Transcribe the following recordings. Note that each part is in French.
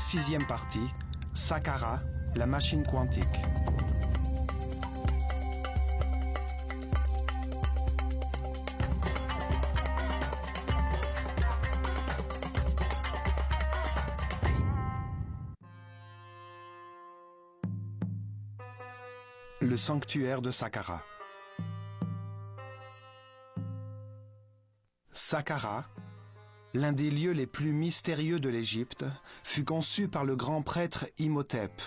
Sixième partie, Saqqara, la machine quantique. Le sanctuaire de Saqqara. Saqqara, l'un des lieux les plus mystérieux de l'Égypte, fut conçu par le grand prêtre Imhotep,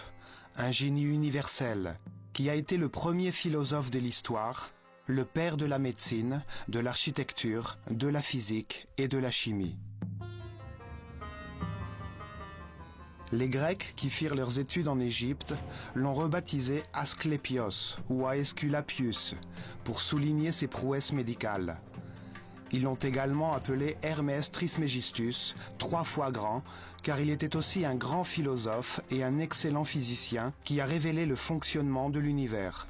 un génie universel, qui a été le premier philosophe de l'histoire, le père de la médecine, de l'architecture, de la physique et de la chimie. Les Grecs qui firent leurs études en Égypte l'ont rebaptisé Asclépios ou Aesculapius pour souligner ses prouesses médicales. Ils l'ont également appelé Hermès Trismégistus, 3 fois grand, car il était aussi un grand philosophe et un excellent physicien qui a révélé le fonctionnement de l'univers.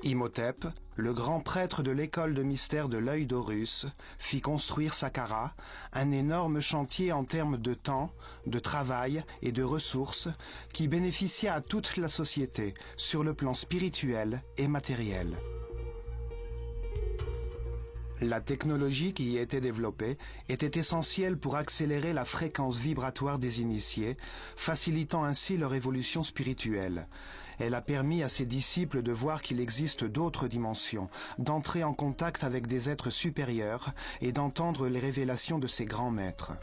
Imhotep, le grand prêtre de l'école de mystère de l'œil d'Horus, fit construire Saqqara, un énorme chantier en termes de temps, de travail et de ressources qui bénéficia à toute la société sur le plan spirituel et matériel. La technologie qui y était développée était essentielle pour accélérer la fréquence vibratoire des initiés, facilitant ainsi leur évolution spirituelle. Elle a permis à ses disciples de voir qu'il existe d'autres dimensions, d'entrer en contact avec des êtres supérieurs et d'entendre les révélations de ces grands maîtres.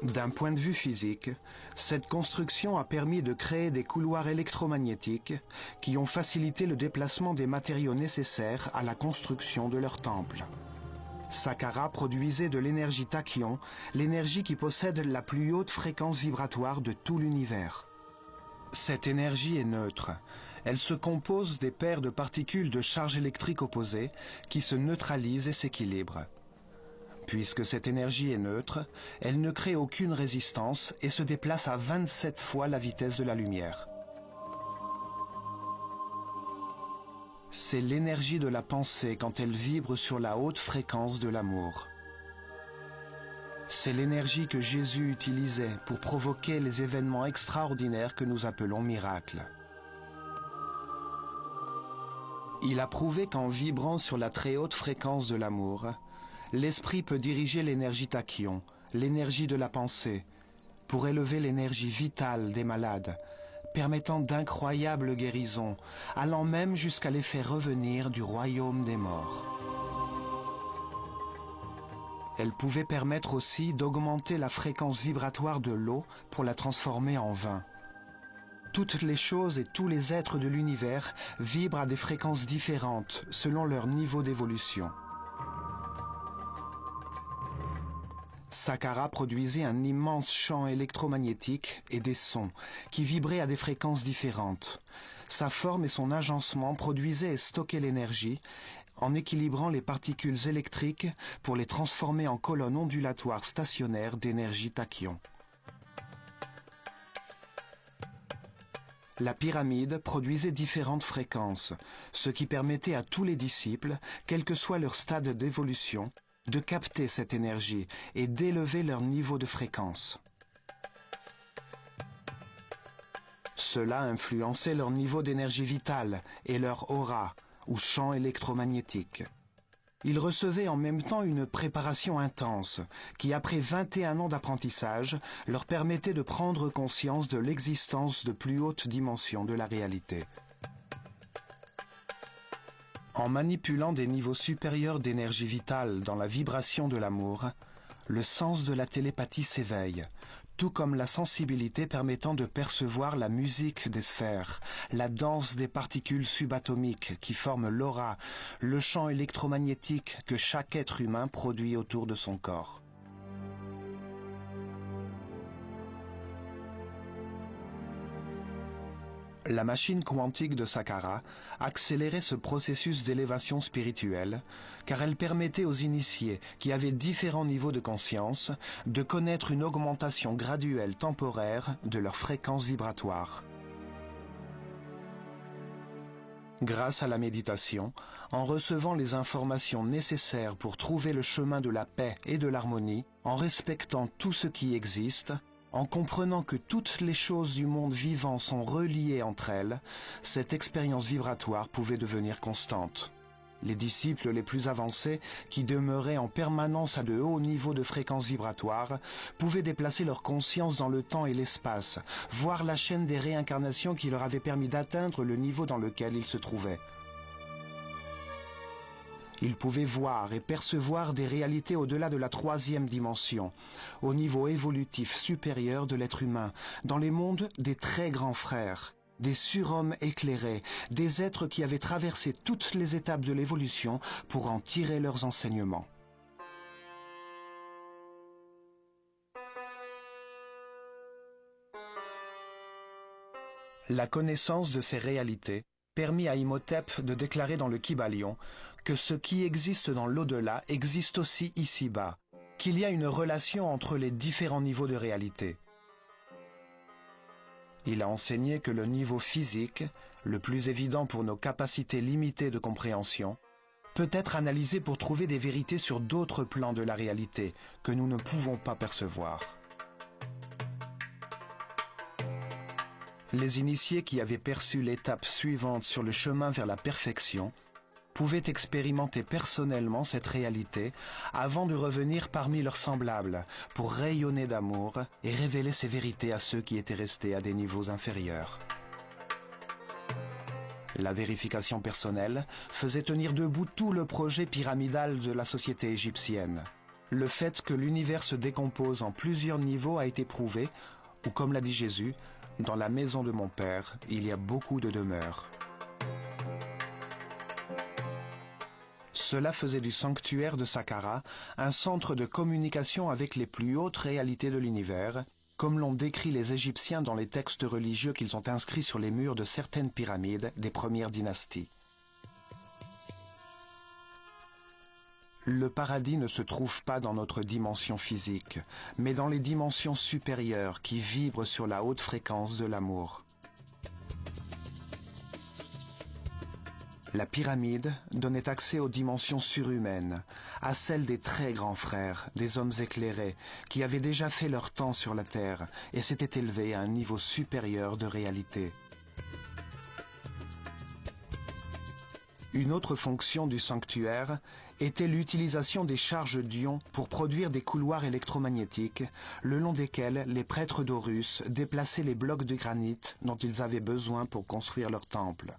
D'un point de vue physique, cette construction a permis de créer des couloirs électromagnétiques qui ont facilité le déplacement des matériaux nécessaires à la construction de leur temple. Saqqara produisait de l'énergie tachyon, l'énergie qui possède la plus haute fréquence vibratoire de tout l'univers. Cette énergie est neutre. Elle se compose des paires de particules de charge électrique opposées qui se neutralisent et s'équilibrent. Puisque cette énergie est neutre, elle ne crée aucune résistance et se déplace à 27 fois la vitesse de la lumière. C'est l'énergie de la pensée quand elle vibre sur la haute fréquence de l'amour. C'est l'énergie que Jésus utilisait pour provoquer les événements extraordinaires que nous appelons miracles. Il a prouvé qu'en vibrant sur la très haute fréquence de l'amour, l'esprit peut diriger l'énergie tachyon, l'énergie de la pensée, pour élever l'énergie vitale des malades, permettant d'incroyables guérisons, allant même jusqu'à les faire revenir du royaume des morts. Elle pouvait permettre aussi d'augmenter la fréquence vibratoire de l'eau pour la transformer en vin. Toutes les choses et tous les êtres de l'univers vibrent à des fréquences différentes selon leur niveau d'évolution. Saqqara produisait un immense champ électromagnétique et des sons qui vibraient à des fréquences différentes. Sa forme et son agencement produisaient et stockaient l'énergie en équilibrant les particules électriques pour les transformer en colonnes ondulatoires stationnaires d'énergie tachyon. La pyramide produisait différentes fréquences, ce qui permettait à tous les disciples, quel que soit leur stade d'évolution, de capter cette énergie et d'élever leur niveau de fréquence. Cela influençait leur niveau d'énergie vitale et leur aura, ou champ électromagnétique. Ils recevaient en même temps une préparation intense qui, après 21 ans d'apprentissage, leur permettait de prendre conscience de l'existence de plus hautes dimensions de la réalité. En manipulant des niveaux supérieurs d'énergie vitale dans la vibration de l'amour, le sens de la télépathie s'éveille, tout comme la sensibilité permettant de percevoir la musique des sphères, la danse des particules subatomiques qui forment l'aura, le champ électromagnétique que chaque être humain produit autour de son corps. La machine quantique de Saqqara accélérait ce processus d'élévation spirituelle, car elle permettait aux initiés, qui avaient différents niveaux de conscience, de connaître une augmentation graduelle temporaire de leur fréquence vibratoire. Grâce à la méditation, en recevant les informations nécessaires pour trouver le chemin de la paix et de l'harmonie, en respectant tout ce qui existe, en comprenant que toutes les choses du monde vivant sont reliées entre elles, cette expérience vibratoire pouvait devenir constante. Les disciples les plus avancés, qui demeuraient en permanence à de hauts niveaux de fréquence vibratoire, pouvaient déplacer leur conscience dans le temps et l'espace, voir la chaîne des réincarnations qui leur avait permis d'atteindre le niveau dans lequel ils se trouvaient. Ils pouvaient voir et percevoir des réalités au-delà de la troisième dimension, au niveau évolutif supérieur de l'être humain, dans les mondes des très grands frères, des surhommes éclairés, des êtres qui avaient traversé toutes les étapes de l'évolution pour en tirer leurs enseignements. La connaissance de ces réalités permit à Imhotep de déclarer dans le Kybalion que ce qui existe dans l'au-delà existe aussi ici-bas, qu'il y a une relation entre les différents niveaux de réalité. Il a enseigné que le niveau physique, le plus évident pour nos capacités limitées de compréhension, peut être analysé pour trouver des vérités sur d'autres plans de la réalité que nous ne pouvons pas percevoir. Les initiés qui avaient perçu l'étape suivante sur le chemin vers la perfection pouvaient expérimenter personnellement cette réalité avant de revenir parmi leurs semblables pour rayonner d'amour et révéler ces vérités à ceux qui étaient restés à des niveaux inférieurs. La vérification personnelle faisait tenir debout tout le projet pyramidal de la société égyptienne. Le fait que l'univers se décompose en plusieurs niveaux a été prouvé, ou comme l'a dit Jésus, dans la maison de mon Père, il y a beaucoup de demeures. Cela faisait du sanctuaire de Saqqara un centre de communication avec les plus hautes réalités de l'univers, comme l'ont décrit les Égyptiens dans les textes religieux qu'ils ont inscrits sur les murs de certaines pyramides des premières dynasties. Le paradis ne se trouve pas dans notre dimension physique, mais dans les dimensions supérieures qui vibrent sur la haute fréquence de l'amour. La pyramide donnait accès aux dimensions surhumaines, à celles des très grands frères, des hommes éclairés, qui avaient déjà fait leur temps sur la terre et s'étaient élevés à un niveau supérieur de réalité. Une autre fonction du sanctuaire était l'utilisation des charges d'ions pour produire des couloirs électromagnétiques, le long desquels les prêtres d'Horus déplaçaient les blocs de granit dont ils avaient besoin pour construire leur temple.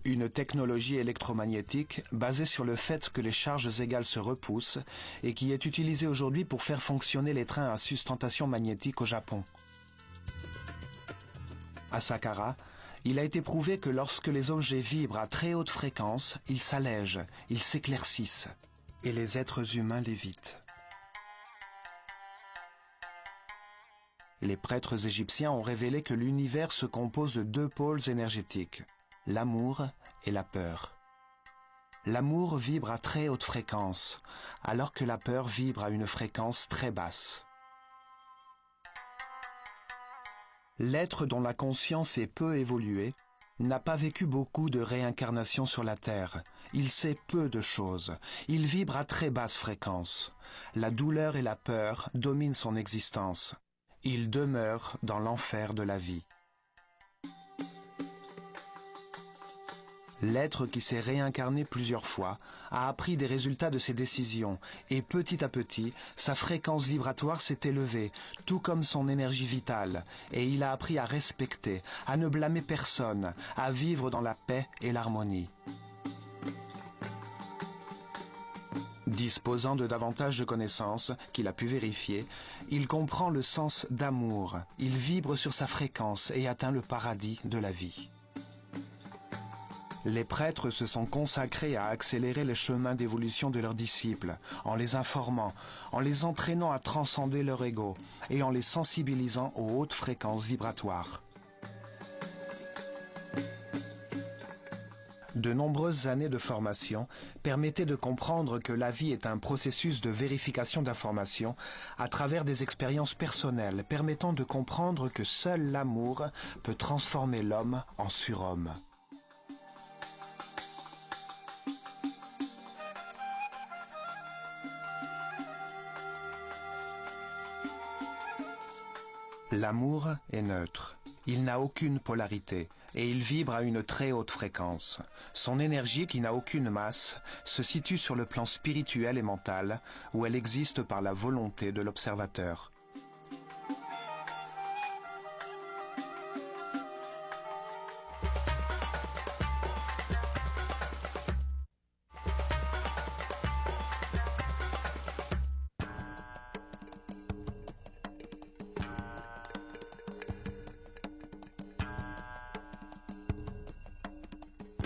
Une technologie électromagnétique basée sur le fait que les charges égales se repoussent et qui est utilisée aujourd'hui pour faire fonctionner les trains à sustentation magnétique au Japon. À Saqqara, il a été prouvé que lorsque les objets vibrent à très haute fréquence, ils s'allègent, ils s'éclaircissent, et les êtres humains lévitent. Les prêtres égyptiens ont révélé que l'univers se compose de deux pôles énergétiques, l'amour et la peur. L'amour vibre à très haute fréquence, alors que la peur vibre à une fréquence très basse. L'être dont la conscience est peu évoluée n'a pas vécu beaucoup de réincarnations sur la Terre. Il sait peu de choses. Il vibre à très basse fréquence. La douleur et la peur dominent son existence. Il demeure dans l'enfer de la vie. L'être qui s'est réincarné plusieurs fois a appris des résultats de ses décisions et petit à petit, sa fréquence vibratoire s'est élevée, tout comme son énergie vitale, et il a appris à respecter, à ne blâmer personne, à vivre dans la paix et l'harmonie. Disposant de davantage de connaissances qu'il a pu vérifier, il comprend le sens d'amour, il vibre sur sa fréquence et atteint le paradis de la vie. Les prêtres se sont consacrés à accélérer le chemin d'évolution de leurs disciples, en les informant, en les entraînant à transcender leur ego et en les sensibilisant aux hautes fréquences vibratoires. De nombreuses années de formation permettaient de comprendre que la vie est un processus de vérification d'informations à travers des expériences personnelles permettant de comprendre que seul l'amour peut transformer l'homme en surhomme. L'amour est neutre. Il n'a aucune polarité et il vibre à une très haute fréquence. Son énergie, qui n'a aucune masse, se situe sur le plan spirituel et mental, où elle existe par la volonté de l'observateur.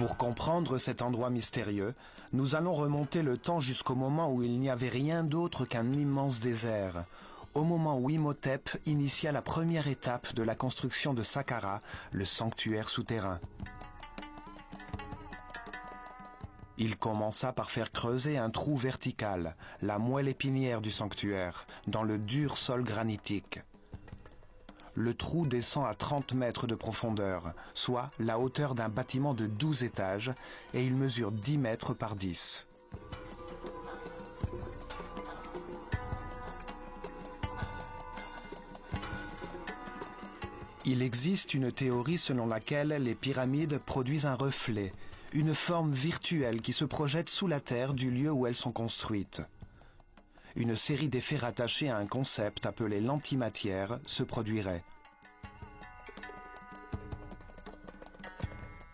Pour comprendre cet endroit mystérieux, nous allons remonter le temps jusqu'au moment où il n'y avait rien d'autre qu'un immense désert, au moment où Imhotep initia la première étape de la construction de Saqqara, le sanctuaire souterrain. Il commença par faire creuser un trou vertical, la moelle épinière du sanctuaire, dans le dur sol granitique. Le trou descend à 30 mètres de profondeur, soit la hauteur d'un bâtiment de 12 étages, et il mesure 10 mètres par 10. Il existe une théorie selon laquelle les pyramides produisent un reflet, une forme virtuelle qui se projette sous la terre du lieu où elles sont construites. Une série d'effets rattachés à un concept appelé l'antimatière se produirait.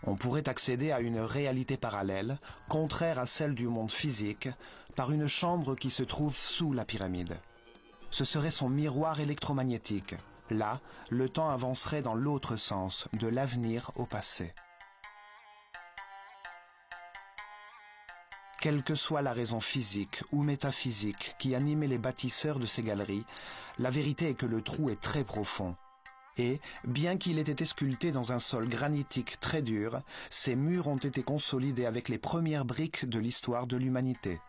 On pourrait accéder à une réalité parallèle, contraire à celle du monde physique, par une chambre qui se trouve sous la pyramide. Ce serait son miroir électromagnétique. Là, le temps avancerait dans l'autre sens, de l'avenir au passé. Quelle que soit la raison physique ou métaphysique qui animait les bâtisseurs de ces galeries, la vérité est que le trou est très profond. Et, bien qu'il ait été sculpté dans un sol granitique très dur, ces murs ont été consolidés avec les premières briques de l'histoire de l'humanité.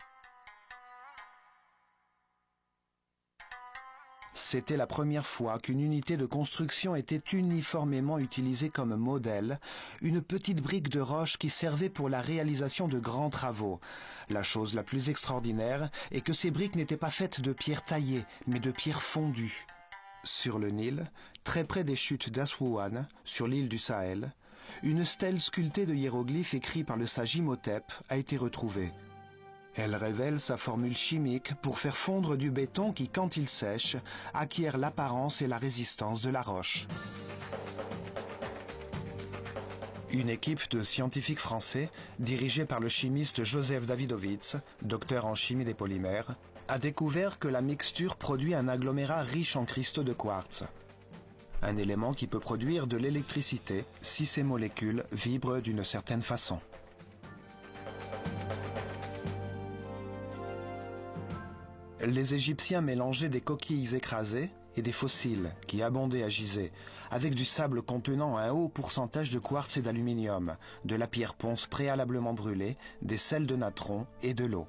C'était la première fois qu'une unité de construction était uniformément utilisée comme modèle, une petite brique de roche qui servait pour la réalisation de grands travaux. La chose la plus extraordinaire est que ces briques n'étaient pas faites de pierres taillées, mais de pierres fondues. Sur le Nil, très près des chutes d'Aswan, sur l'île du Sahel, une stèle sculptée de hiéroglyphes écrits par le sage Imhotep a été retrouvée. Elle révèle sa formule chimique pour faire fondre du béton qui, quand il sèche, acquiert l'apparence et la résistance de la roche. Une équipe de scientifiques français, dirigée par le chimiste Joseph Davidovits, docteur en chimie des polymères, a découvert que la mixture produit un agglomérat riche en cristaux de quartz. Un élément qui peut produire de l'électricité si ses molécules vibrent d'une certaine façon. Les Égyptiens mélangeaient des coquilles écrasées et des fossiles qui abondaient à Gizeh, avec du sable contenant un haut pourcentage de quartz et d'aluminium, de la pierre ponce préalablement brûlée, des sels de natron et de l'eau.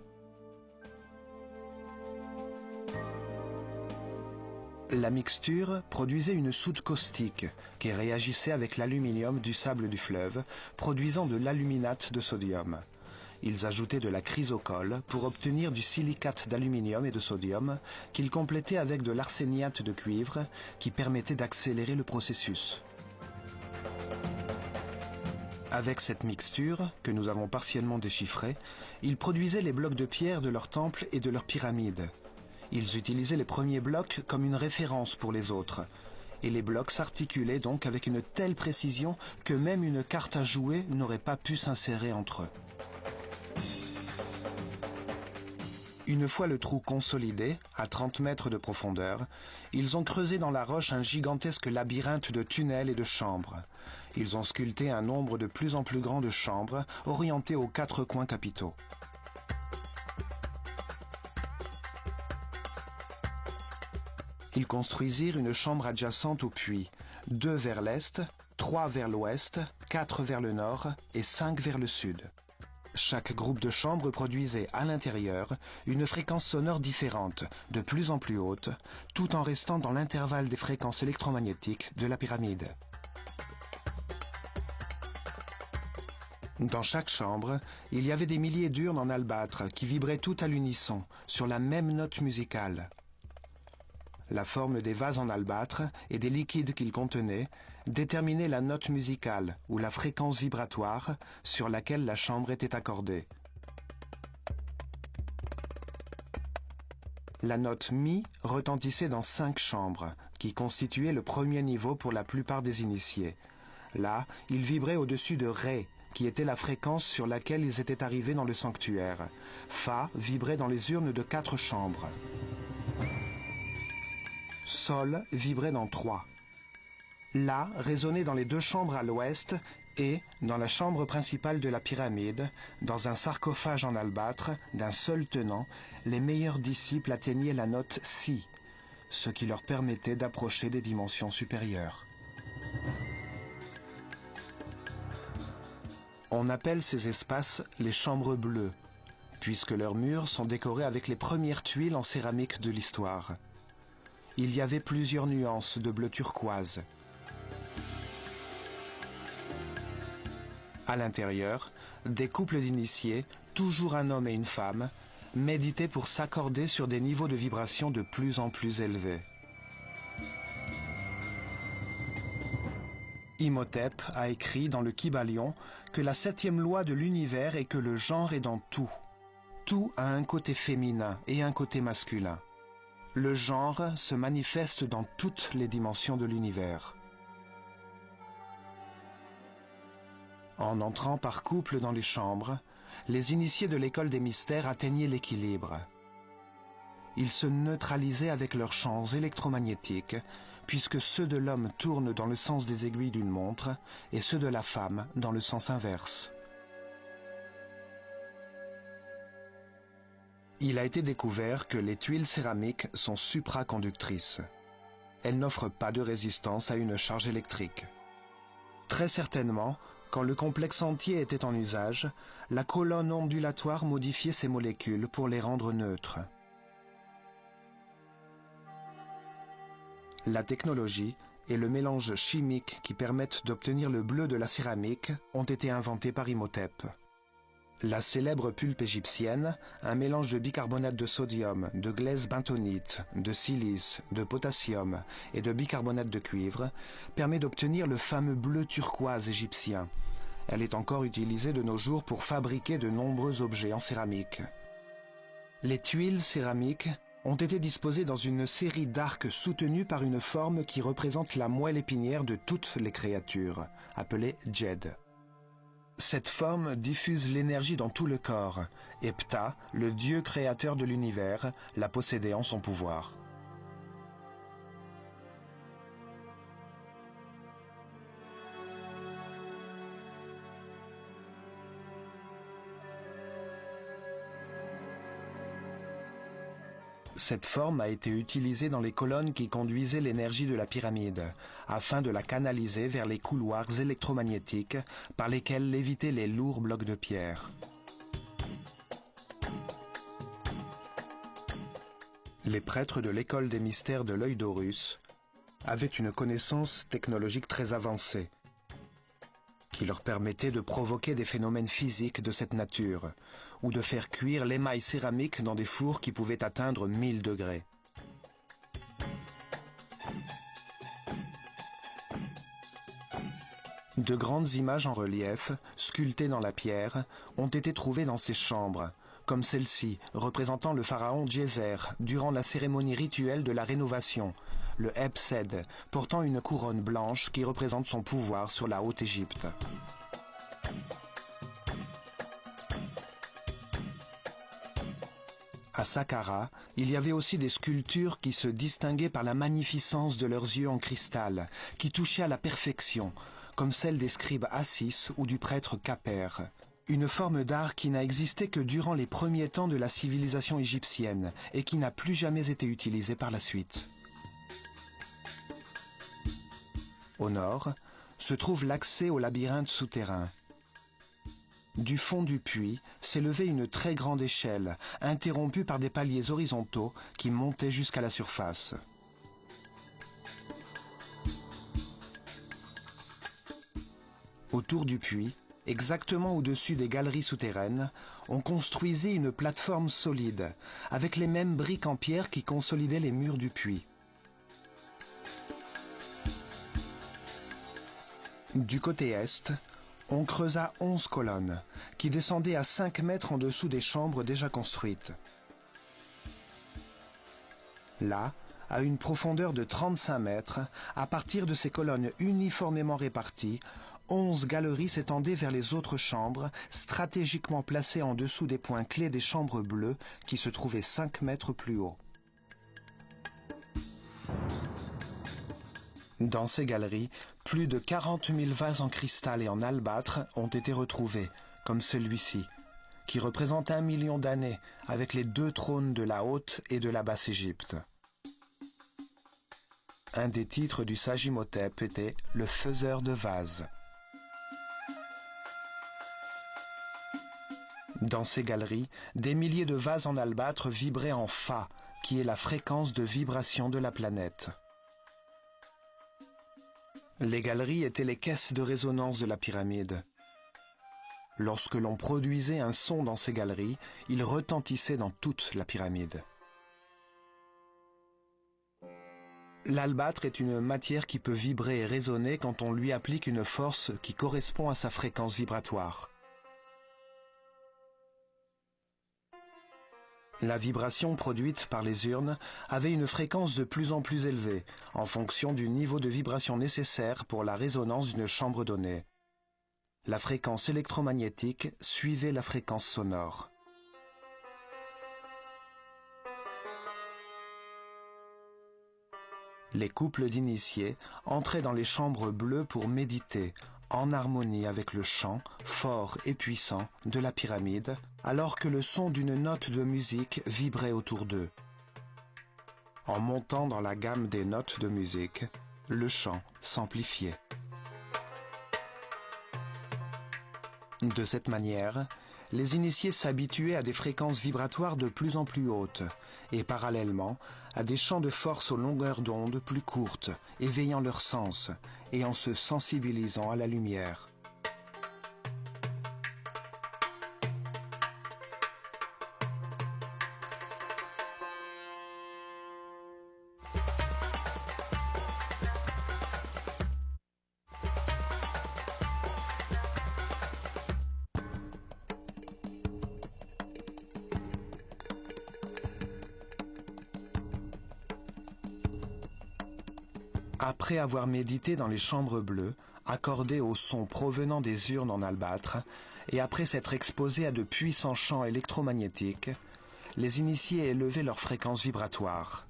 La mixture produisait une soude caustique qui réagissait avec l'aluminium du sable du fleuve, produisant de l'aluminate de sodium. Ils ajoutaient de la chrysocole pour obtenir du silicate d'aluminium et de sodium qu'ils complétaient avec de l'arséniate de cuivre qui permettait d'accélérer le processus. Avec cette mixture, que nous avons partiellement déchiffrée, ils produisaient les blocs de pierre de leurs temples et de leurs pyramides. Ils utilisaient les premiers blocs comme une référence pour les autres. Et les blocs s'articulaient donc avec une telle précision que même une carte à jouer n'aurait pas pu s'insérer entre eux. Une fois le trou consolidé, à 30 mètres de profondeur, ils ont creusé dans la roche un gigantesque labyrinthe de tunnels et de chambres. Ils ont sculpté un nombre de plus en plus grand de chambres, orientées aux 4 coins capitaux. Ils construisirent une chambre adjacente au puits, 2 vers l'est 3 vers l'ouest, 4 vers le nord et 5 vers le sud. Chaque groupe de chambres produisait à l'intérieur une fréquence sonore différente, de plus en plus haute, tout en restant dans l'intervalle des fréquences électromagnétiques de la pyramide. Dans chaque chambre, il y avait des milliers d'urnes en albâtre qui vibraient toutes à l'unisson, sur la même note musicale. La forme des vases en albâtre et des liquides qu'ils contenaient déterminait la note musicale ou la fréquence vibratoire sur laquelle la chambre était accordée. La note Mi retentissait dans 5 chambres, qui constituaient le premier niveau pour la plupart des initiés. Là, il vibrait au-dessus de Ré, qui était la fréquence sur laquelle ils étaient arrivés dans le sanctuaire. Fa vibrait dans les urnes de 4 chambres. Sol vibrait dans 3. La résonnait dans les 2 chambres à l'ouest et, dans la chambre principale de la pyramide, dans un sarcophage en albâtre d'un seul tenant, les meilleurs disciples atteignaient la note Si, ce qui leur permettait d'approcher des dimensions supérieures. On appelle ces espaces les chambres bleues, puisque leurs murs sont décorés avec les premières tuiles en céramique de l'histoire. Il y avait plusieurs nuances de bleu turquoise. À l'intérieur, des couples d'initiés, toujours un homme et une femme, méditaient pour s'accorder sur des niveaux de vibration de plus en plus élevés. Imhotep a écrit dans le Kybalion que la 7e loi de l'univers est que le genre est dans tout. Tout a un côté féminin et un côté masculin. Le genre se manifeste dans toutes les dimensions de l'univers. En entrant par couple dans les chambres, les initiés de l'école des mystères atteignaient l'équilibre. Ils se neutralisaient avec leurs champs électromagnétiques, puisque ceux de l'homme tournent dans le sens des aiguilles d'une montre et ceux de la femme dans le sens inverse. Il a été découvert que les tuiles céramiques sont supraconductrices. Elles n'offrent pas de résistance à une charge électrique. Très certainement, quand le complexe entier était en usage, la colonne ondulatoire modifiait ces molécules pour les rendre neutres. La technologie et le mélange chimique qui permettent d'obtenir le bleu de la céramique ont été inventés par Imhotep. La célèbre pulpe égyptienne, un mélange de bicarbonate de sodium, de glaise bentonite, de silice, de potassium et de bicarbonate de cuivre, permet d'obtenir le fameux bleu turquoise égyptien. Elle est encore utilisée de nos jours pour fabriquer de nombreux objets en céramique. Les tuiles céramiques ont été disposées dans une série d'arcs soutenus par une forme qui représente la moelle épinière de toutes les créatures, appelée Djed. Cette forme diffuse l'énergie dans tout le corps, et Ptah, le dieu créateur de l'univers, l'a possédée en son pouvoir. Cette forme a été utilisée dans les colonnes qui conduisaient l'énergie de la pyramide, afin de la canaliser vers les couloirs électromagnétiques par lesquels lévitaient les lourds blocs de pierre. Les prêtres de l'école des mystères de l'œil d'Horus avaient une connaissance technologique très avancée, qui leur permettait de provoquer des phénomènes physiques de cette nature, ou de faire cuire l'émail céramique dans des fours qui pouvaient atteindre 1000 degrés. De grandes images en relief, sculptées dans la pierre, ont été trouvées dans ces chambres, comme celle-ci, représentant le pharaon Djéser durant la cérémonie rituelle de la rénovation, le Hebsed, portant une couronne blanche qui représente son pouvoir sur la Haute-Égypte. À Saqqara, il y avait aussi des sculptures qui se distinguaient par la magnificence de leurs yeux en cristal, qui touchaient à la perfection, comme celle des scribes Assis ou du prêtre Khapère. Une forme d'art qui n'a existé que durant les premiers temps de la civilisation égyptienne et qui n'a plus jamais été utilisée par la suite. Au nord, se trouve l'accès au labyrinthe souterrain. Du fond du puits s'élevait une très grande échelle, interrompue par des paliers horizontaux qui montaient jusqu'à la surface. Autour du puits, exactement au-dessus des galeries souterraines, on construisit une plateforme solide, avec les mêmes briques en pierre qui consolidaient les murs du puits. Du côté est, on creusa 11 colonnes, qui descendaient à 5 mètres en dessous des chambres déjà construites. Là, à une profondeur de 35 mètres, à partir de ces colonnes uniformément réparties, 11 galeries s'étendaient vers les autres chambres, stratégiquement placées en dessous des points clés des chambres bleues qui se trouvaient 5 mètres plus haut. Dans ces galeries, plus de 40 000 vases en cristal et en albâtre ont été retrouvés, comme celui-ci, qui représente 1 million d'années avec les 2 trônes de la Haute et de la Basse Égypte. Un des titres du sage Imhotep était « le faiseur de vases ». Dans ces galeries, des milliers de vases en albâtre vibraient en Fa, qui est la fréquence de vibration de la planète. Les galeries étaient les caisses de résonance de la pyramide. Lorsque l'on produisait un son dans ces galeries, il retentissait dans toute la pyramide. L'albâtre est une matière qui peut vibrer et résonner quand on lui applique une force qui correspond à sa fréquence vibratoire. La vibration produite par les urnes avait une fréquence de plus en plus élevée, en fonction du niveau de vibration nécessaire pour la résonance d'une chambre donnée. La fréquence électromagnétique suivait la fréquence sonore. Les couples d'initiés entraient dans les chambres bleues pour méditer, en harmonie avec le chant, fort et puissant, de la pyramide, alors que le son d'une note de musique vibrait autour d'eux. En montant dans la gamme des notes de musique, le chant s'amplifiait. De cette manière, les initiés s'habituaient à des fréquences vibratoires de plus en plus hautes et parallèlement à des champs de force aux longueurs d'onde plus courtes, éveillant leurs sens et en se sensibilisant à la lumière. Après avoir médité dans les chambres bleues, accordées au son provenant des urnes en albâtre, et après s'être exposés à de puissants champs électromagnétiques, les initiés élevaient leur fréquence vibratoire.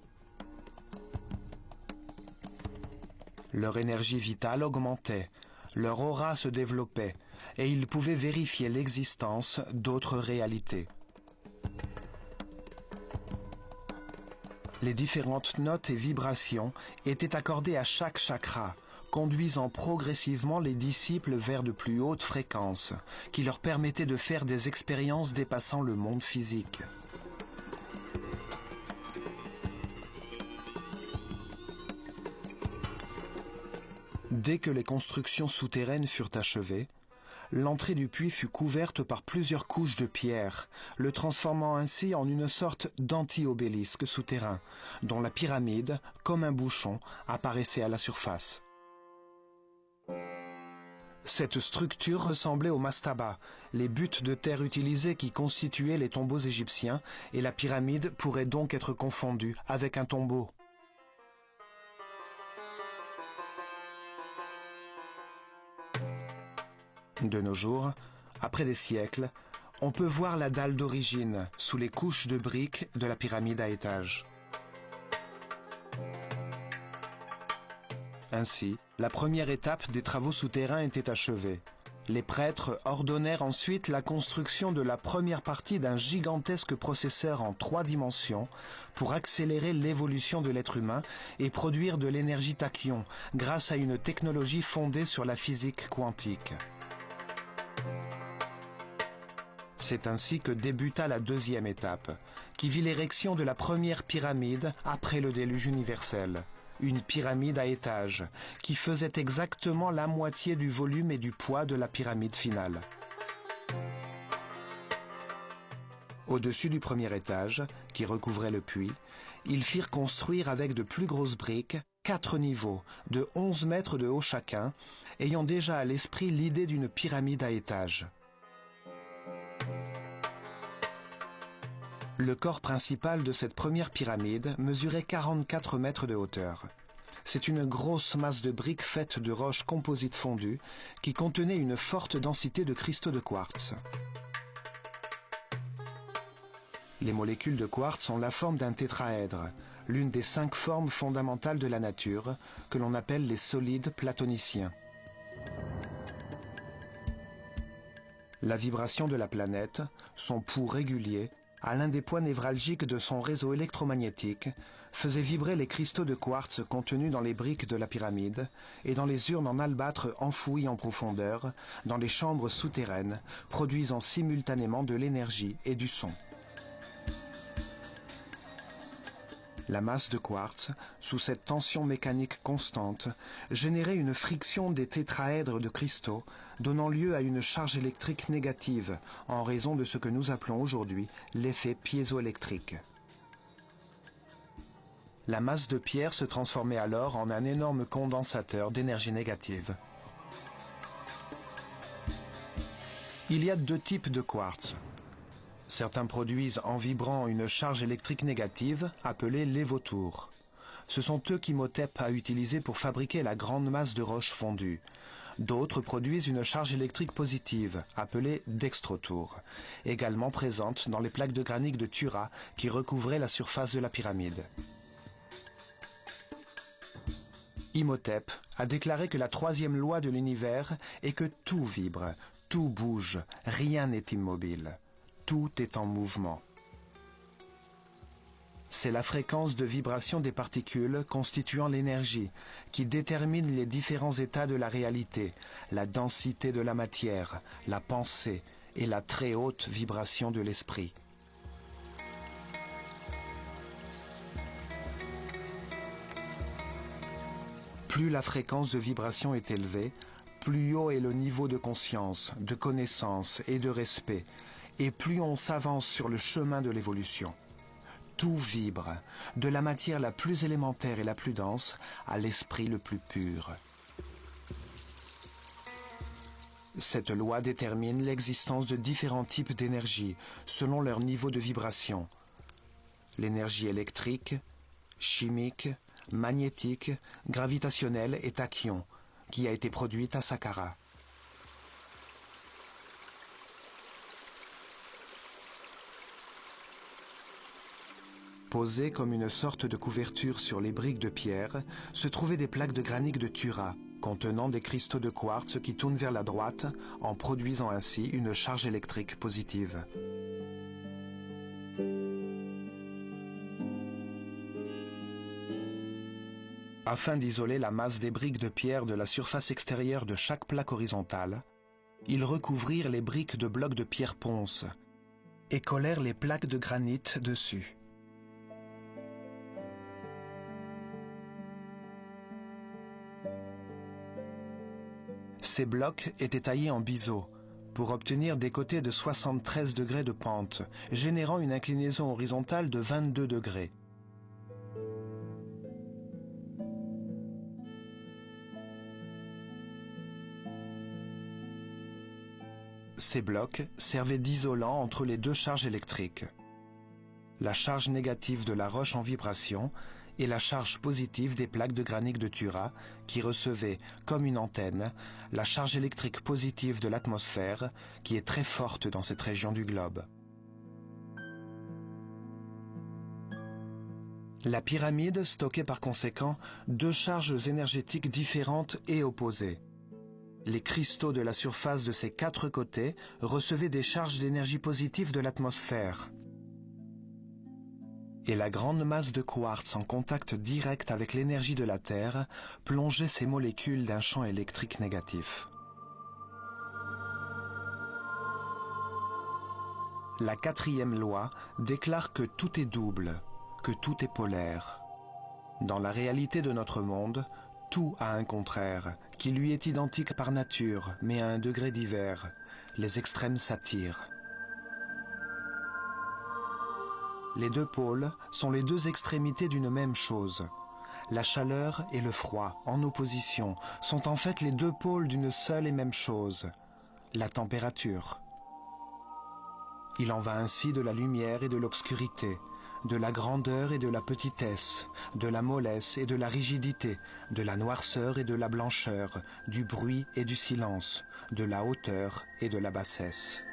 Leur énergie vitale augmentait, leur aura se développait, et ils pouvaient vérifier l'existence d'autres réalités. Les différentes notes et vibrations étaient accordées à chaque chakra, conduisant progressivement les disciples vers de plus hautes fréquences, qui leur permettaient de faire des expériences dépassant le monde physique. Dès que les constructions souterraines furent achevées, l'entrée du puits fut couverte par plusieurs couches de pierre, le transformant ainsi en une sorte d'anti-obélisque souterrain, dont la pyramide, comme un bouchon, apparaissait à la surface. Cette structure ressemblait au mastaba, les buttes de terre utilisées qui constituaient les tombeaux égyptiens, et la pyramide pourrait donc être confondue avec un tombeau. De nos jours, après des siècles, on peut voir la dalle d'origine sous les couches de briques de la pyramide à étages. Ainsi, la première étape des travaux souterrains était achevée. Les prêtres ordonnèrent ensuite la construction de la première partie d'un gigantesque processeur en 3 dimensions pour accélérer l'évolution de l'être humain et produire de l'énergie tachyon grâce à une technologie fondée sur la physique quantique. C'est ainsi que débuta la deuxième étape, qui vit l'érection de la première pyramide après le déluge universel. Une pyramide à étages, qui faisait exactement la moitié du volume et du poids de la pyramide finale. Au-dessus du premier étage, qui recouvrait le puits, ils firent construire avec de plus grosses briques 4 niveaux, de 11 mètres de haut chacun, ayant déjà à l'esprit l'idée d'une pyramide à étages. Le corps principal de cette première pyramide mesurait 44 mètres de hauteur. C'est une grosse masse de briques faites de roches composites fondues qui contenait une forte densité de cristaux de quartz. Les molécules de quartz ont la forme d'un tétraèdre, l'une des 5 formes fondamentales de la nature, que l'on appelle les solides platoniciens. La vibration de la planète, son pouls régulier, à l'un des points névralgiques de son réseau électromagnétique, faisait vibrer les cristaux de quartz contenus dans les briques de la pyramide et dans les urnes en albâtre enfouies en profondeur, dans les chambres souterraines, produisant simultanément de l'énergie et du son. La masse de quartz, sous cette tension mécanique constante, générait une friction des tétraèdres de cristaux, donnant lieu à une charge électrique négative, en raison de ce que nous appelons aujourd'hui l'effet piézoélectrique. La masse de pierre se transformait alors en un énorme condensateur d'énergie négative. Il y a 2 types de quartz. Certains produisent en vibrant une charge électrique négative, appelée lévotour. Ce sont eux qu'Imhotep a utilisé pour fabriquer la grande masse de roches fondues. D'autres produisent une charge électrique positive, appelée dextrotour, également présente dans les plaques de granit de Tura qui recouvraient la surface de la pyramide. Imhotep a déclaré que la 3e loi de l'univers est que tout vibre, tout bouge, rien n'est immobile. Tout est en mouvement. C'est la fréquence de vibration des particules constituant l'énergie qui détermine les différents états de la réalité, la densité de la matière, la pensée et la très haute vibration de l'esprit. Plus la fréquence de vibration est élevée, plus haut est le niveau de conscience, de connaissance et de respect, et plus on s'avance sur le chemin de l'évolution. Tout vibre, de la matière la plus élémentaire et la plus dense à l'esprit le plus pur. Cette loi détermine l'existence de différents types d'énergie selon leur niveau de vibration. L'énergie électrique, chimique, magnétique, gravitationnelle et tachyon, qui a été produite à Saqqara. Posées comme une sorte de couverture sur les briques de pierre, se trouvaient des plaques de granit de Tura, contenant des cristaux de quartz qui tournent vers la droite, en produisant ainsi une charge électrique positive. Afin d'isoler la masse des briques de pierre de la surface extérieure de chaque plaque horizontale, ils recouvrirent les briques de blocs de pierre ponce et collèrent les plaques de granit dessus. Ces blocs étaient taillés en biseau pour obtenir des côtés de 73 degrés de pente, générant une inclinaison horizontale de 22 degrés. Ces blocs servaient d'isolant entre les 2 charges électriques. La charge négative de la roche en vibration et la charge positive des plaques de granit de Tura qui recevaient, comme une antenne, la charge électrique positive de l'atmosphère qui est très forte dans cette région du globe. La pyramide stockait par conséquent 2 charges énergétiques différentes et opposées. Les cristaux de la surface de ces 4 côtés recevaient des charges d'énergie positive de l'atmosphère. Et la grande masse de quartz en contact direct avec l'énergie de la Terre plongeait ces molécules d'un champ électrique négatif. La 4e loi déclare que tout est double, que tout est polaire. Dans la réalité de notre monde, tout a un contraire, qui lui est identique par nature, mais à un degré divers. Les extrêmes s'attirent. Les 2 pôles sont les 2 extrémités d'une même chose. La chaleur et le froid, en opposition, sont en fait les 2 pôles d'une seule et même chose, la température. Il en va ainsi de la lumière et de l'obscurité, de la grandeur et de la petitesse, de la mollesse et de la rigidité, de la noirceur et de la blancheur, du bruit et du silence, de la hauteur et de la bassesse.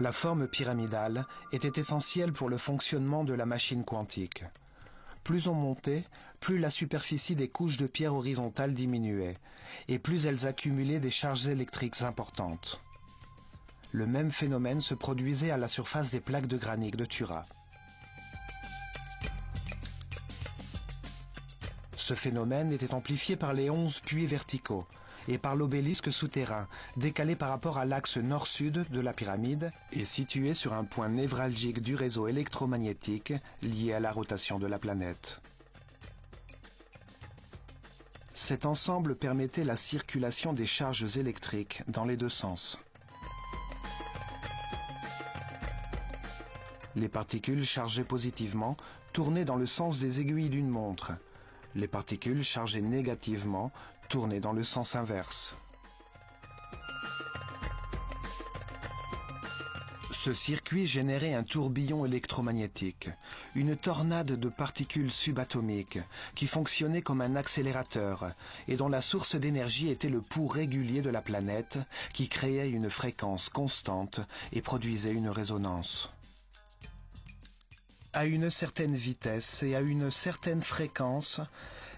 La forme pyramidale était essentielle pour le fonctionnement de la machine quantique. Plus on montait, plus la superficie des couches de pierre horizontales diminuait, et plus elles accumulaient des charges électriques importantes. Le même phénomène se produisait à la surface des plaques de granit de Tura. Ce phénomène était amplifié par les 11 puits verticaux et par l'obélisque souterrain, décalé par rapport à l'axe nord-sud de la pyramide et situé sur un point névralgique du réseau électromagnétique lié à la rotation de la planète. Cet ensemble permettait la circulation des charges électriques dans les 2 sens. Les particules chargées positivement tournaient dans le sens des aiguilles d'une montre. Les particules chargées négativement tournaient dans le sens inverse. Ce circuit générait un tourbillon électromagnétique, une tornade de particules subatomiques qui fonctionnait comme un accélérateur et dont la source d'énergie était le pouls régulier de la planète qui créait une fréquence constante et produisait une résonance. À une certaine vitesse et à une certaine fréquence,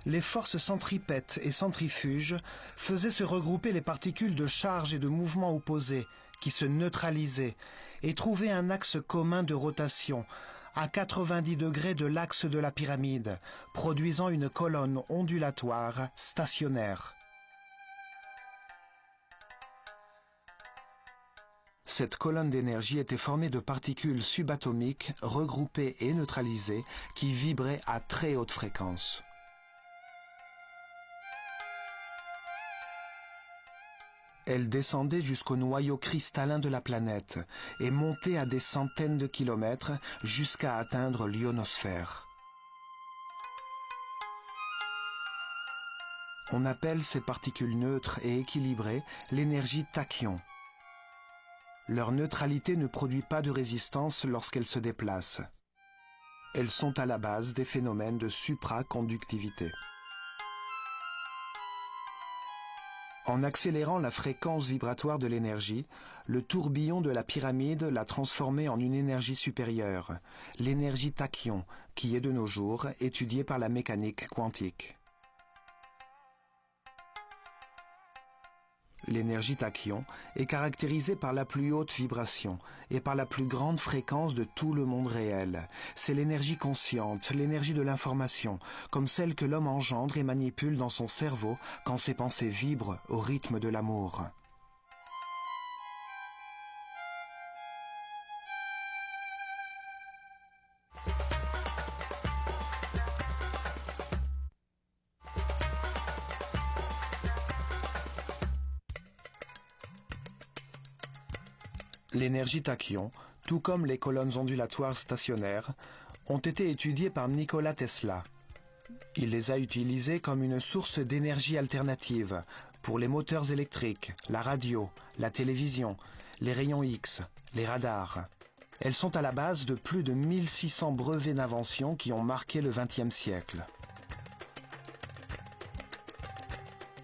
les forces centripètes et centrifuges faisaient se regrouper les particules de charge et de mouvement opposés qui se neutralisaient et trouvaient un axe commun de rotation à 90 degrés de l'axe de la pyramide, produisant une colonne ondulatoire stationnaire. Cette colonne d'énergie était formée de particules subatomiques regroupées et neutralisées qui vibraient à très haute fréquence. Elles descendaient jusqu'au noyau cristallin de la planète et montaient à des centaines de kilomètres jusqu'à atteindre l'ionosphère. On appelle ces particules neutres et équilibrées l'énergie tachyon. Leur neutralité ne produit pas de résistance lorsqu'elles se déplacent. Elles sont à la base des phénomènes de supraconductivité. En accélérant la fréquence vibratoire de l'énergie, le tourbillon de la pyramide l'a transformée en une énergie supérieure, l'énergie tachyon, qui est de nos jours étudiée par la mécanique quantique. L'énergie tachyon est caractérisée par la plus haute vibration et par la plus grande fréquence de tout le monde réel. C'est l'énergie consciente, l'énergie de l'information, comme celle que l'homme engendre et manipule dans son cerveau quand ses pensées vibrent au rythme de l'amour. L'énergie tachyon, tout comme les colonnes ondulatoires stationnaires, ont été étudiées par Nikola Tesla. Il les a utilisées comme une source d'énergie alternative pour les moteurs électriques, la radio, la télévision, les rayons X, les radars. Elles sont à la base de plus de 1600 brevets d'invention qui ont marqué le XXe siècle.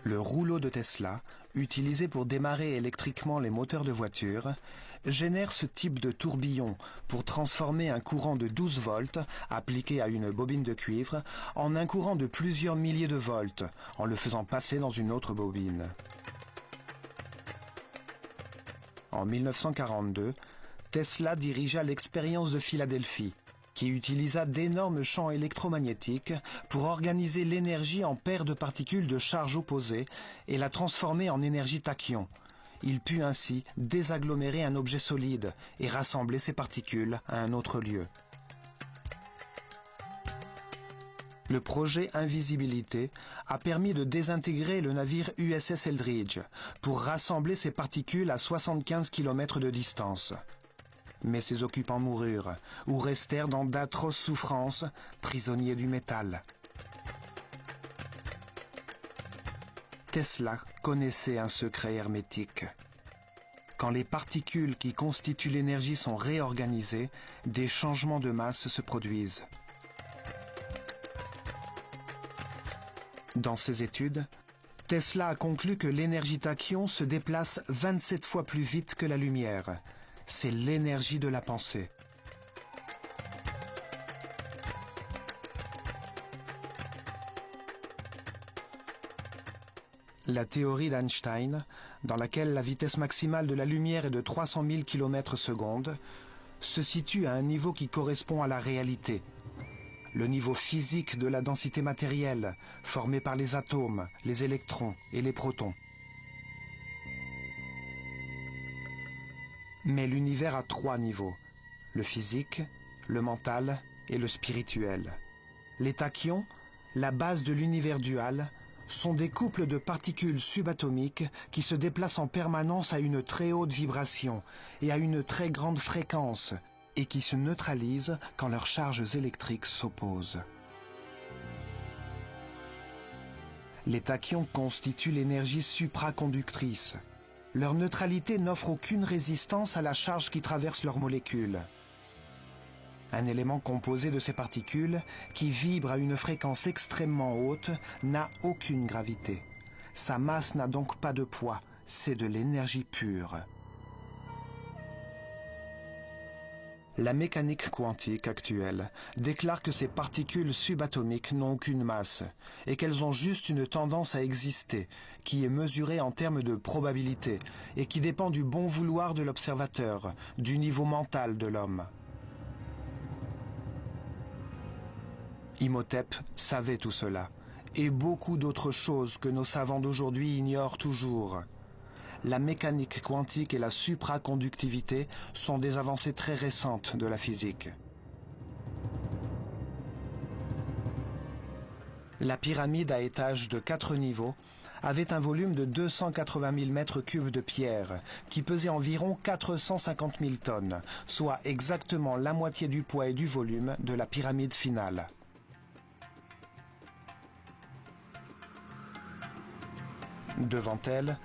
Le rouleau de Tesla, utilisé pour démarrer électriquement les moteurs de voiture, génère ce type de tourbillon pour transformer un courant de 12 volts appliqué à une bobine de cuivre en un courant de plusieurs milliers de volts en le faisant passer dans une autre bobine. En 1942, Tesla dirigea l'expérience de Philadelphie, qui utilisa d'énormes champs électromagnétiques pour organiser l'énergie en paires de particules de charge opposée et la transformer en énergie tachyon. Il put ainsi désagglomérer un objet solide et rassembler ces particules à un autre lieu. Le projet Invisibilité a permis de désintégrer le navire USS Eldridge pour rassembler ces particules à 75 km de distance. Mais ses occupants moururent ou restèrent dans d'atroces souffrances, prisonniers du métal. Tesla connaissait un secret hermétique. Quand les particules qui constituent l'énergie sont réorganisées, des changements de masse se produisent. Dans ses études, Tesla a conclu que l'énergie tachyon se déplace 27 fois plus vite que la lumière. C'est l'énergie de la pensée. La théorie d'Einstein, dans laquelle la vitesse maximale de la lumière est de 300 000 km/s, se situe à un niveau qui correspond à la réalité. Le niveau physique de la densité matérielle, formée par les atomes, les électrons et les protons. Mais l'univers a 3 niveaux, le physique, le mental et le spirituel. Les tachyons, la base de l'univers dual, sont des couples de particules subatomiques qui se déplacent en permanence à une très haute vibration et à une très grande fréquence et qui se neutralisent quand leurs charges électriques s'opposent. Les tachyons constituent l'énergie supraconductrice. Leur neutralité n'offre aucune résistance à la charge qui traverse leurs molécules. Un élément composé de ces particules, qui vibre à une fréquence extrêmement haute, n'a aucune gravité. Sa masse n'a donc pas de poids, c'est de l'énergie pure. La mécanique quantique actuelle déclare que ces particules subatomiques n'ont aucune masse et qu'elles ont juste une tendance à exister, qui est mesurée en termes de probabilité et qui dépend du bon vouloir de l'observateur, du niveau mental de l'homme. Imhotep savait tout cela, et beaucoup d'autres choses que nos savants d'aujourd'hui ignorent toujours. La mécanique quantique et la supraconductivité sont des avancées très récentes de la physique. La pyramide à étages de 4 niveaux avait un volume de 280 000 mètres cubes de pierre, qui pesait environ 450 000 tonnes, soit exactement la moitié du poids et du volume de la pyramide finale. Devant elle,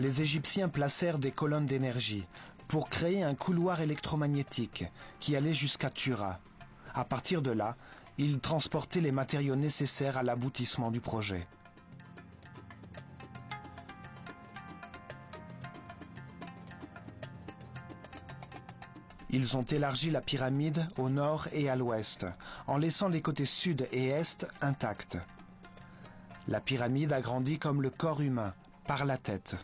les Égyptiens placèrent des colonnes d'énergie pour créer un couloir électromagnétique qui allait jusqu'à Tura. À partir de là, ils transportaient les matériaux nécessaires à l'aboutissement du projet. Ils ont élargi la pyramide au nord et à l'ouest, en laissant les côtés sud et est intacts. La pyramide a grandi comme le corps humain, par la tête.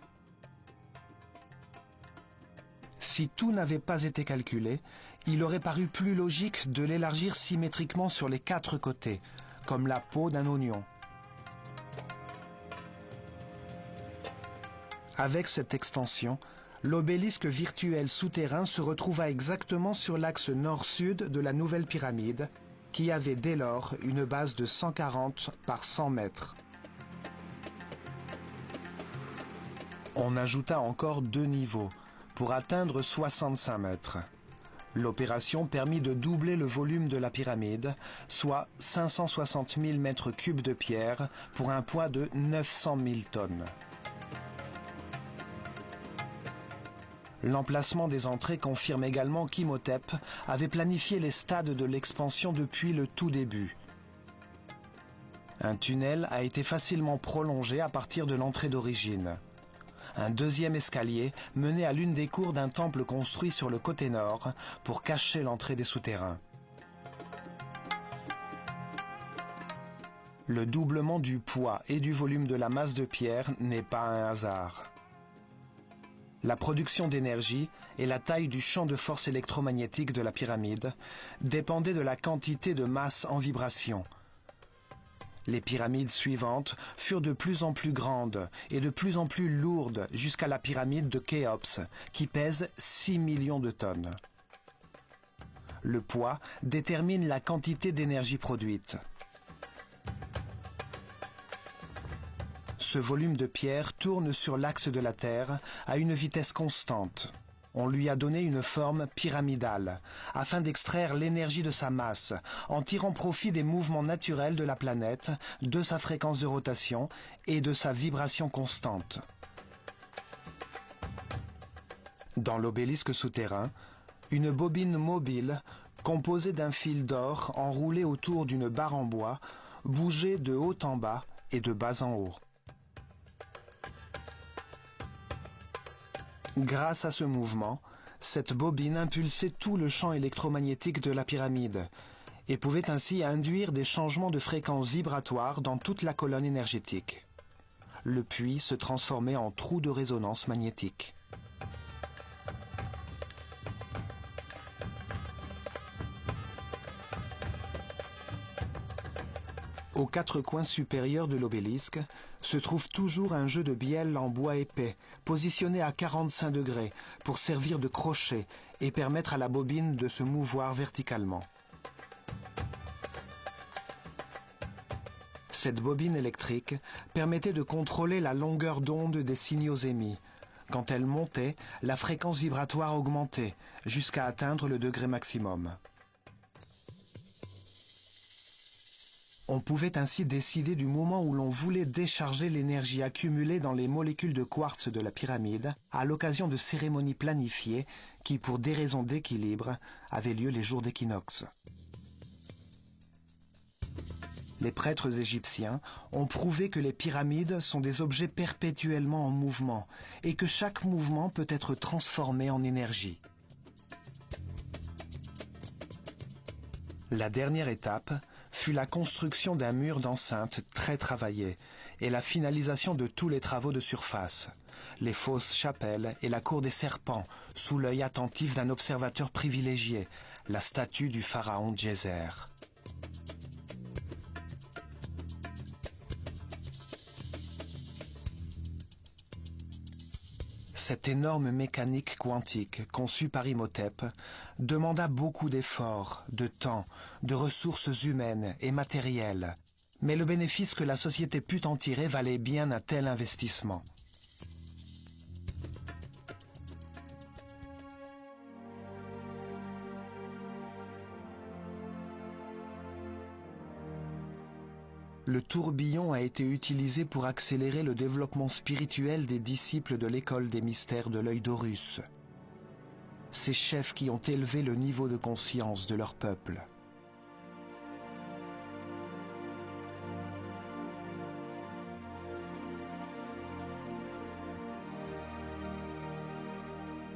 Si tout n'avait pas été calculé, il aurait paru plus logique de l'élargir symétriquement sur les 4 côtés, comme la peau d'un oignon. Avec cette extension, l'obélisque virtuel souterrain se retrouva exactement sur l'axe nord-sud de la nouvelle pyramide, qui avait dès lors une base de 140 par 100 mètres. On ajouta encore 2 niveaux pour atteindre 65 mètres. L'opération permit de doubler le volume de la pyramide, soit 560 000 mètres cubes de pierre pour un poids de 900 000 tonnes. L'emplacement des entrées confirme également qu'Imhotep avait planifié les stades de l'expansion depuis le tout début. Un tunnel a été facilement prolongé à partir de l'entrée d'origine. Un deuxième escalier menait à l'une des cours d'un temple construit sur le côté nord pour cacher l'entrée des souterrains. Le doublement du poids et du volume de la masse de pierre n'est pas un hasard. La production d'énergie et la taille du champ de force électromagnétique de la pyramide dépendaient de la quantité de masse en vibration. Les pyramides suivantes furent de plus en plus grandes et de plus en plus lourdes jusqu'à la pyramide de Khéops, qui pèse 6 millions de tonnes. Le poids détermine la quantité d'énergie produite. Ce volume de pierre tourne sur l'axe de la Terre à une vitesse constante. On lui a donné une forme pyramidale, afin d'extraire l'énergie de sa masse, en tirant profit des mouvements naturels de la planète, de sa fréquence de rotation et de sa vibration constante. Dans l'obélisque souterrain, une bobine mobile, composée d'un fil d'or enroulé autour d'une barre en bois, bougeait de haut en bas et de bas en haut. Grâce à ce mouvement, cette bobine impulsait tout le champ électromagnétique de la pyramide et pouvait ainsi induire des changements de fréquence vibratoire dans toute la colonne énergétique. Le puits se transformait en trou de résonance magnétique. Aux quatre coins supérieurs de l'obélisque se trouve toujours un jeu de bielle en bois épais, positionné à 45 degrés, pour servir de crochet et permettre à la bobine de se mouvoir verticalement. Cette bobine électrique permettait de contrôler la longueur d'onde des signaux émis. Quand elle montait, la fréquence vibratoire augmentait, jusqu'à atteindre le degré maximum. On pouvait ainsi décider du moment où l'on voulait décharger l'énergie accumulée dans les molécules de quartz de la pyramide à l'occasion de cérémonies planifiées qui, pour des raisons d'équilibre, avaient lieu les jours d'équinoxe. Les prêtres égyptiens ont prouvé que les pyramides sont des objets perpétuellement en mouvement et que chaque mouvement peut être transformé en énergie. La dernière étape fut la construction d'un mur d'enceinte très travaillé et la finalisation de tous les travaux de surface, les fausses chapelles et la cour des serpents, sous l'œil attentif d'un observateur privilégié, la statue du pharaon Djéser. Cette énorme mécanique quantique conçue par Imhotep demanda beaucoup d'efforts, de temps, de ressources humaines et matérielles, mais le bénéfice que la société put en tirer valait bien un tel investissement. Le tourbillon a été utilisé pour accélérer le développement spirituel des disciples de l'école des mystères de l'œil d'Horus. Ces chefs qui ont élevé le niveau de conscience de leur peuple.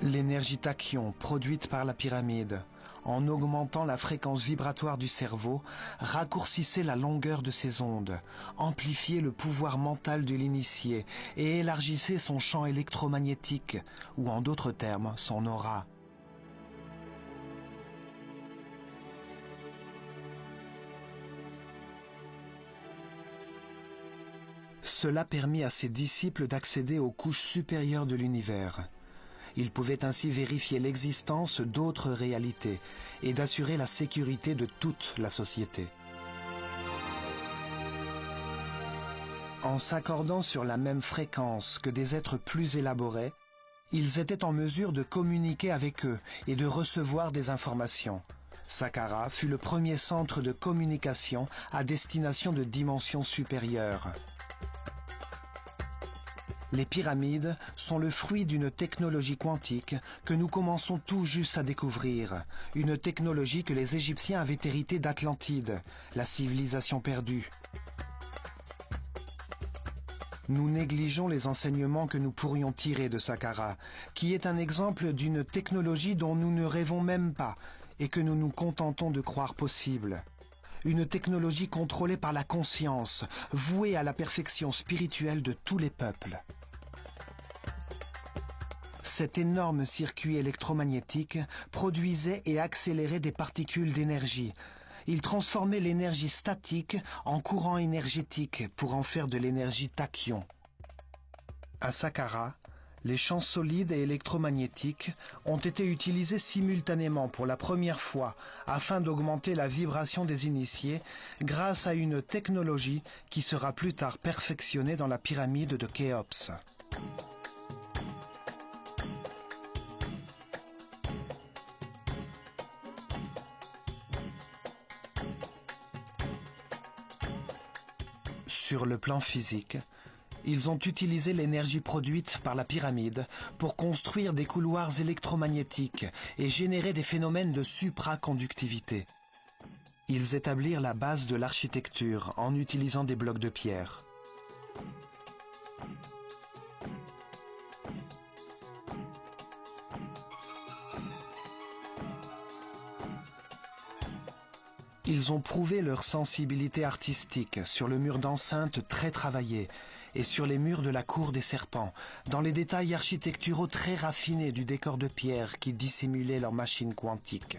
L'énergie tachyon produite par la pyramide, en augmentant la fréquence vibratoire du cerveau, raccourcissait la longueur de ses ondes, amplifiait le pouvoir mental de l'initié et élargissait son champ électromagnétique, ou en d'autres termes, son aura. Cela permit à ses disciples d'accéder aux couches supérieures de l'univers. Ils pouvaient ainsi vérifier l'existence d'autres réalités et d'assurer la sécurité de toute la société. En s'accordant sur la même fréquence que des êtres plus élaborés, ils étaient en mesure de communiquer avec eux et de recevoir des informations. Saqqara fut le premier centre de communication à destination de dimensions supérieures. Les pyramides sont le fruit d'une technologie quantique que nous commençons tout juste à découvrir, une technologie que les Égyptiens avaient héritée d'Atlantide, la civilisation perdue. Nous négligeons les enseignements que nous pourrions tirer de Saqqara, qui est un exemple d'une technologie dont nous ne rêvons même pas et que nous nous contentons de croire possible. Une technologie contrôlée par la conscience, vouée à la perfection spirituelle de tous les peuples. Cet énorme circuit électromagnétique produisait et accélérait des particules d'énergie. Il transformait l'énergie statique en courant énergétique pour en faire de l'énergie tachyon. À Saqqara, les champs solides et électromagnétiques ont été utilisés simultanément pour la première fois afin d'augmenter la vibration des initiés grâce à une technologie qui sera plus tard perfectionnée dans la pyramide de Khéops. Sur le plan physique, ils ont utilisé l'énergie produite par la pyramide pour construire des couloirs électromagnétiques et générer des phénomènes de supraconductivité. Ils établirent la base de l'architecture en utilisant des blocs de pierre. Ils ont prouvé leur sensibilité artistique sur le mur d'enceinte très travaillé et sur les murs de la cour des serpents, dans les détails architecturaux très raffinés du décor de pierre qui dissimulait leur machine quantique.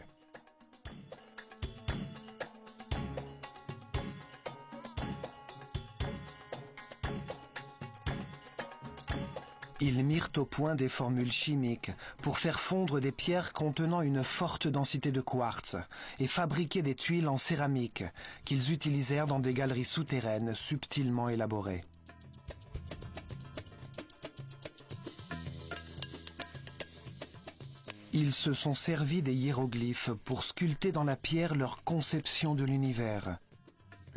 Ils mirent au point des formules chimiques pour faire fondre des pierres contenant une forte densité de quartz et fabriquer des tuiles en céramique qu'ils utilisèrent dans des galeries souterraines subtilement élaborées. Ils se sont servis des hiéroglyphes pour sculpter dans la pierre leur conception de l'univers.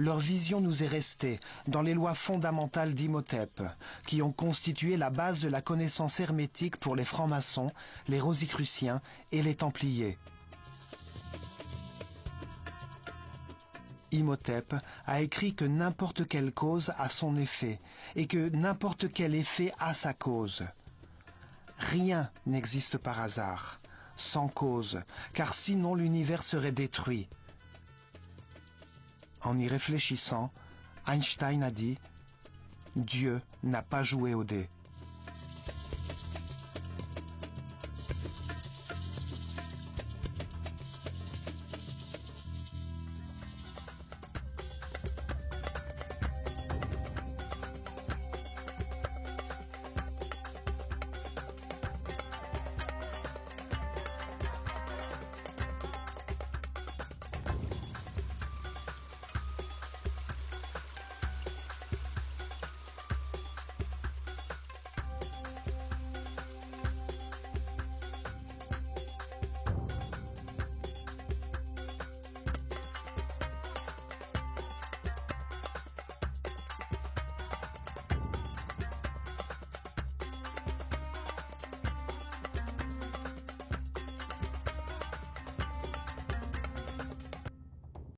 Leur vision nous est restée dans les lois fondamentales d'Imhotep, qui ont constitué la base de la connaissance hermétique pour les francs-maçons, les rosicruciens et les templiers. Imhotep a écrit que n'importe quelle cause a son effet, et que n'importe quel effet a sa cause. Rien n'existe par hasard, sans cause, car sinon l'univers serait détruit. En y réfléchissant, Einstein a dit « Dieu n'a pas joué aux dés ».